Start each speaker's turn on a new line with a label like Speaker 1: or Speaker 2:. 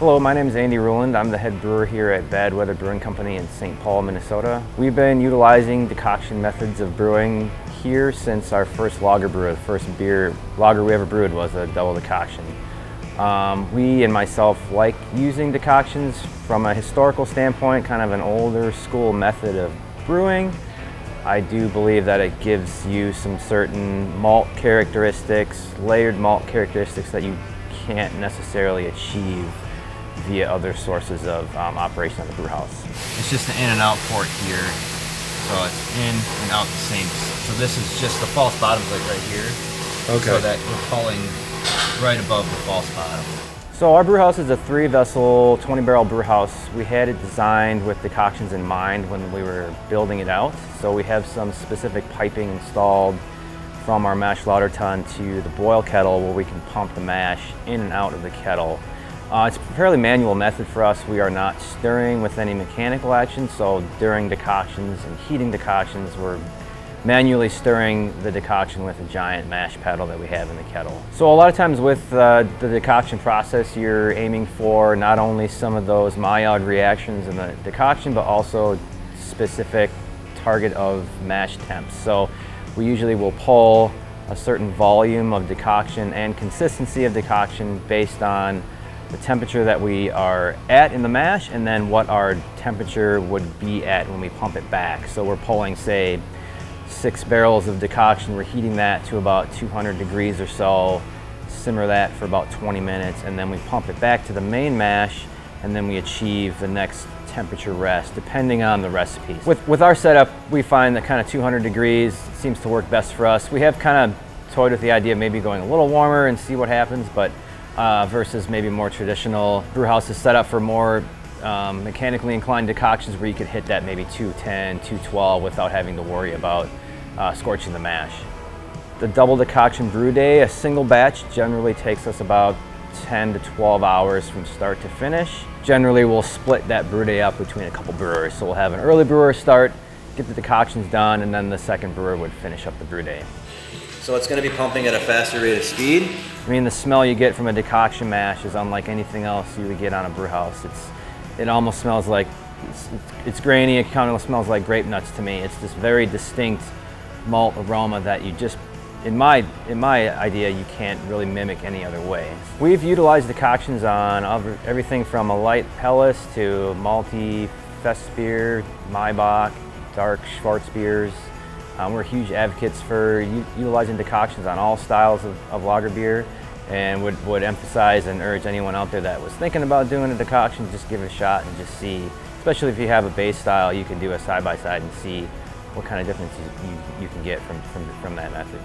Speaker 1: Hello, my name is Andy Ruhland. I'm the head brewer here at Bad Weather Brewing Company in St. Paul, Minnesota. We've been utilizing decoction methods of brewing here since our first lager brew. The first lager we ever brewed was a double decoction. We and myself like using decoctions from a historical standpoint, kind of an older school method of brewing. I do believe that it gives you some certain malt characteristics, layered malt characteristics that you can't necessarily achieve via other sources of operation at the brew house.
Speaker 2: It's just an in and out port here, so it's in and out the same. So this is just the false bottom plate right here. Okay. So that we're pulling right above the false bottom.
Speaker 1: So our brew house is a 3-vessel, 20-barrel brew house. We had it designed with decoctions in mind when we were building it out. So we have some specific piping installed from our mash lauter tun to the boil kettle where we can pump the mash in and out of the kettle. It's a fairly manual method for us. We are not stirring with any mechanical action, so during decoctions and heating decoctions, we're manually stirring the decoction with a giant mash paddle that we have in the kettle. So a lot of times with the decoction process, you're aiming for not only some of those Maillard reactions in the decoction, but also specific target of mash temps. So we usually will pull a certain volume of decoction and consistency of decoction based on the temperature that we are at in the mash and then what our temperature would be at when we pump it back. So we're pulling, say, 6 barrels of decoction, we're heating that to about 200 degrees or so, simmer that for about 20 minutes, and then we pump it back to the main mash, and then we achieve the next temperature rest, depending on the recipes. With our setup, we find that kind of 200 degrees seems to work best for us. We have kind of toyed with the idea of maybe going a little warmer and see what happens, but versus maybe more traditional brew houses set up for more mechanically inclined decoctions where you could hit that maybe 210, 212 without having to worry about scorching the mash. The double decoction brew day, a single batch, generally takes us about 10 to 12 hours from start to finish. Generally, we'll split that brew day up between a couple brewers. So we'll have an early brewer start, get the decoctions done, and then the second brewer would finish up the brew day.
Speaker 3: So it's going to be pumping at a faster rate of speed?
Speaker 1: I mean, the smell you get from a decoction mash is unlike anything else you would get on a brew house. It almost smells like, it's grainy, it kind of smells like grape nuts to me. It's this very distinct malt aroma that you just, in my idea, you can't really mimic any other way. We've utilized decoctions on everything from a light Pelles to malty Festbier, Maibach, dark Schwarzbiers. We're huge advocates for utilizing decoctions on all styles of lager beer, and would emphasize and urge anyone out there that was thinking about doing a decoction, just give it a shot and just see, especially if you have a base style, you can do a side-by-side and see what kind of difference you can get from that method.